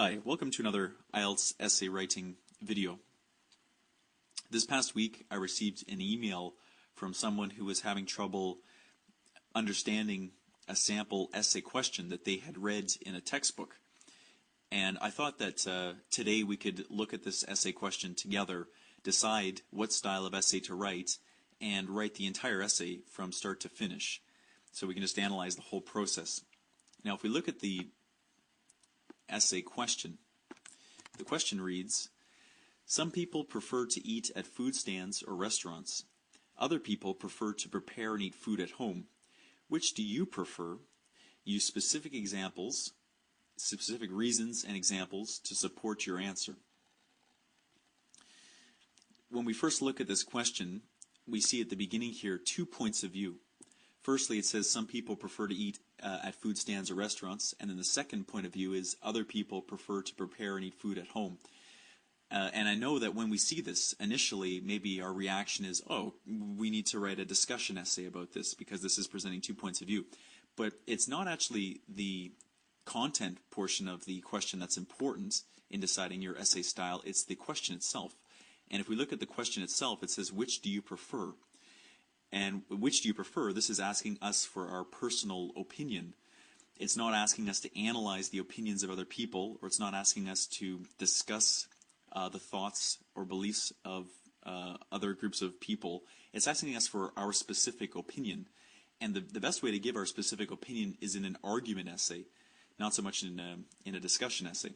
Hi, welcome to another IELTS essay writing video. This past week I received an email from someone who was having trouble understanding a sample essay question that they had read in a textbook. And I thought that today we could look at this essay question together, decide what style of essay to write, and write the entire essay from start to finish. So we can just analyze the whole process. Now if we look at the essay question. The question reads, some people prefer to eat at food stands or restaurants. Other people prefer to prepare and eat food at home. Which do you prefer? Use specific examples, specific reasons and examples to support your answer. When we first look at this question, we see at the beginning here 2 points of view. Firstly, it says some people prefer to eat at food stands or restaurants, and then the second point of view is other people prefer to prepare and eat food at home. And I know that when we see this, initially, maybe our reaction is, oh, we need to write a discussion essay about this because this is presenting 2 points of view. But it's not actually the content portion of the question that's important in deciding your essay style, it's the question itself. And if we look at the question itself, it says, which do you prefer? And which do you prefer? This is asking us for our personal opinion. It's not asking us to analyze the opinions of other people, or it's not asking us to discuss the thoughts or beliefs of other groups of people. It's asking us for our specific opinion. And the best way to give our specific opinion is in an argument essay, not so much in a discussion essay.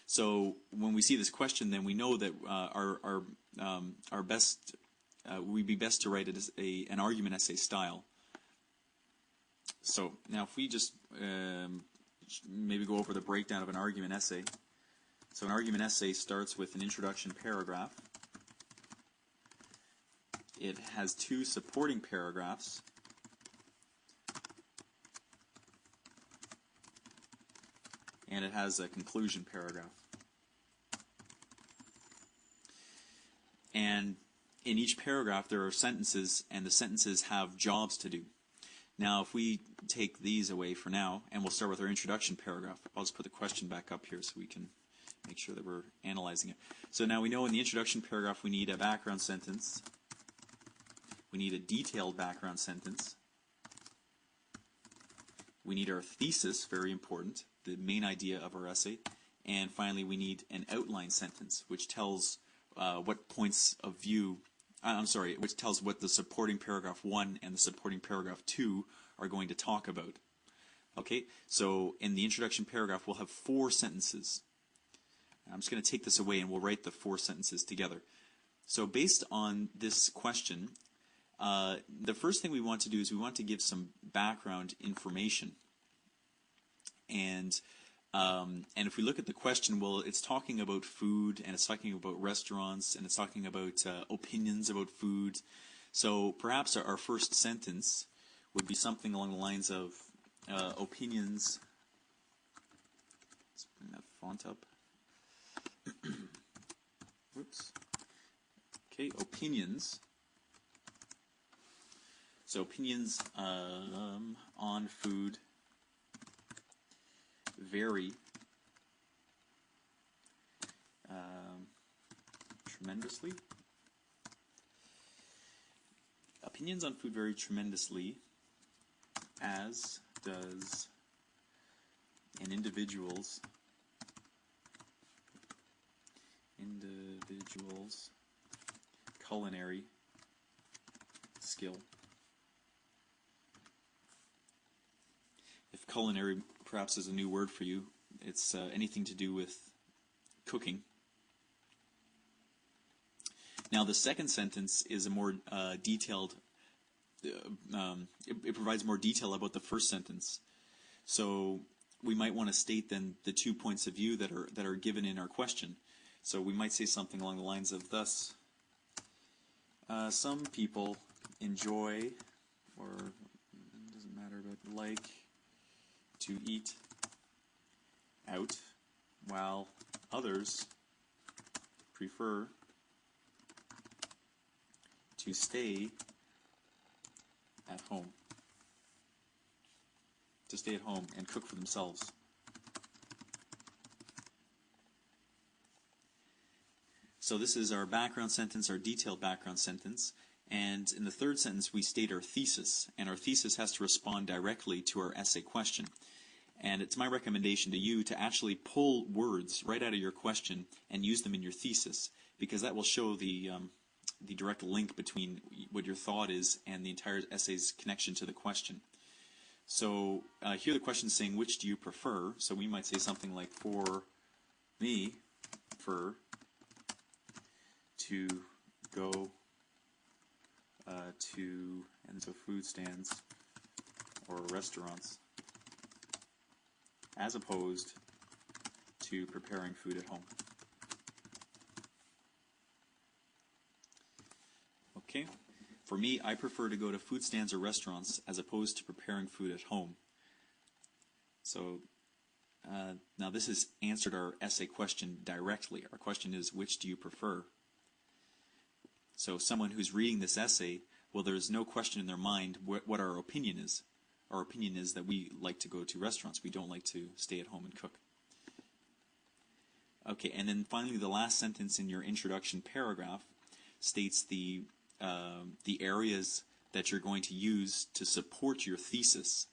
So when we see this question, then we know that our best we'd be best to write it as an argument essay style. So now if we just maybe go over the breakdown of an argument essay. So an argument essay starts with an introduction paragraph. It has 2 supporting paragraphs. And it has a conclusion paragraph. And in each paragraph there are sentences, and the sentences have jobs to do. Now if we take these away for now, and we'll start with our introduction paragraph. I'll just put the question back up here so we can make sure that we're analyzing it. So now we know in the introduction paragraph we need a background sentence. We need a detailed background sentence. We need our thesis, very important, the main idea of our essay. And finally we need an outline sentence, which tells what points of view which tells what the supporting paragraph 1 and the supporting paragraph 2 are going to talk about. Okay, so in the introduction paragraph we'll have 4 sentences. I'm just going to take this away and we'll write the 4 sentences together. So based on this question, the first thing we want to do is we want to give some background information. And if we look at the question, well, it's talking about food, and it's talking about restaurants, and it's talking about opinions about food. So perhaps our first sentence would be something along the lines of opinions. Let's bring that font up. Whoops. Okay, opinions. So opinions on food vary tremendously. Opinions on food vary tremendously, as does an individual's culinary skill. If culinary perhaps is a new word for you, it's anything to do with cooking. Now the second sentence is a more detailed, it provides more detail about the first sentence. So we might want to state then the 2 points of view that are given in our question. So we might say something along the lines of thus, some people enjoy, or it doesn't matter, but like to eat out, while others prefer to stay at home. To stay at home and cook for themselves. So this is our background sentence, our detailed background sentence. And in the third sentence, we state our thesis. And our thesis has to respond directly to our essay question. And it's my recommendation to you to actually pull words right out of your question and use them in your thesis, because that will show the direct link between what your thought is and the entire essay's connection to the question. So here the question is saying, which do you prefer? So we might say something like, for me, prefer to go to, and so food stands or restaurants, as opposed to preparing food at home. Okay. For me, I prefer to go to food stands or restaurants as opposed to preparing food at home. So now this has answered our essay question directly. Our question is, which do you prefer? So someone who's reading this essay, well, there's no question in their mind what our opinion is. Our opinion is that we like to go to restaurants. We don't like to stay at home and cook. Okay, and then finally the last sentence in your introduction paragraph states the areas that you're going to use to support your thesis.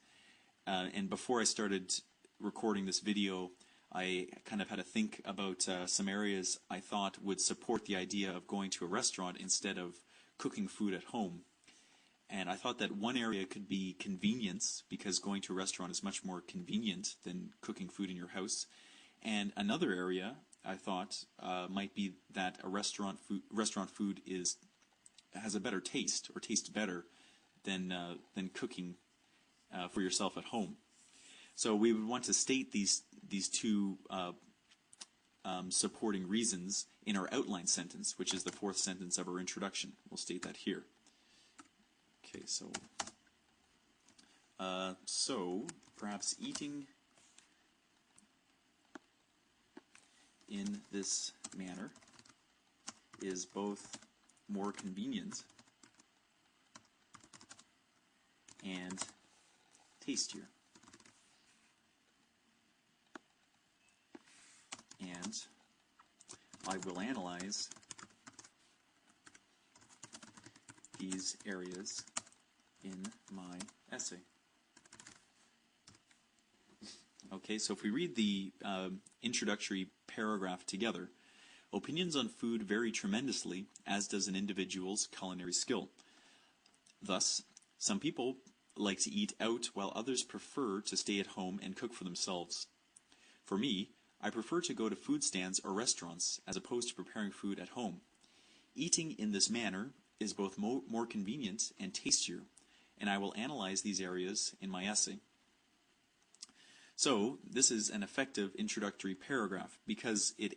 And before I started recording this video, I kind of had to think about some areas I thought would support the idea of going to a restaurant instead of cooking food at home. And I thought that one area could be convenience, because going to a restaurant is much more convenient than cooking food in your house. And another area I thought might be that a restaurant food has a better taste, or tastes better than cooking for yourself at home. So we would want to state these two supporting reasons in our outline sentence, which is the fourth sentence of our introduction. We'll state that here. Okay, so perhaps eating in this manner is both more convenient and tastier. And I will analyze these areas in my essay. Okay, so if we read the introductory paragraph together, opinions on food vary tremendously, as does an individual's culinary skill. Thus, some people like to eat out while others prefer to stay at home and cook for themselves. For me, I prefer to go to food stands or restaurants as opposed to preparing food at home. Eating in this manner is both more convenient and tastier, and I will analyze these areas in my essay. So this is an effective introductory paragraph because it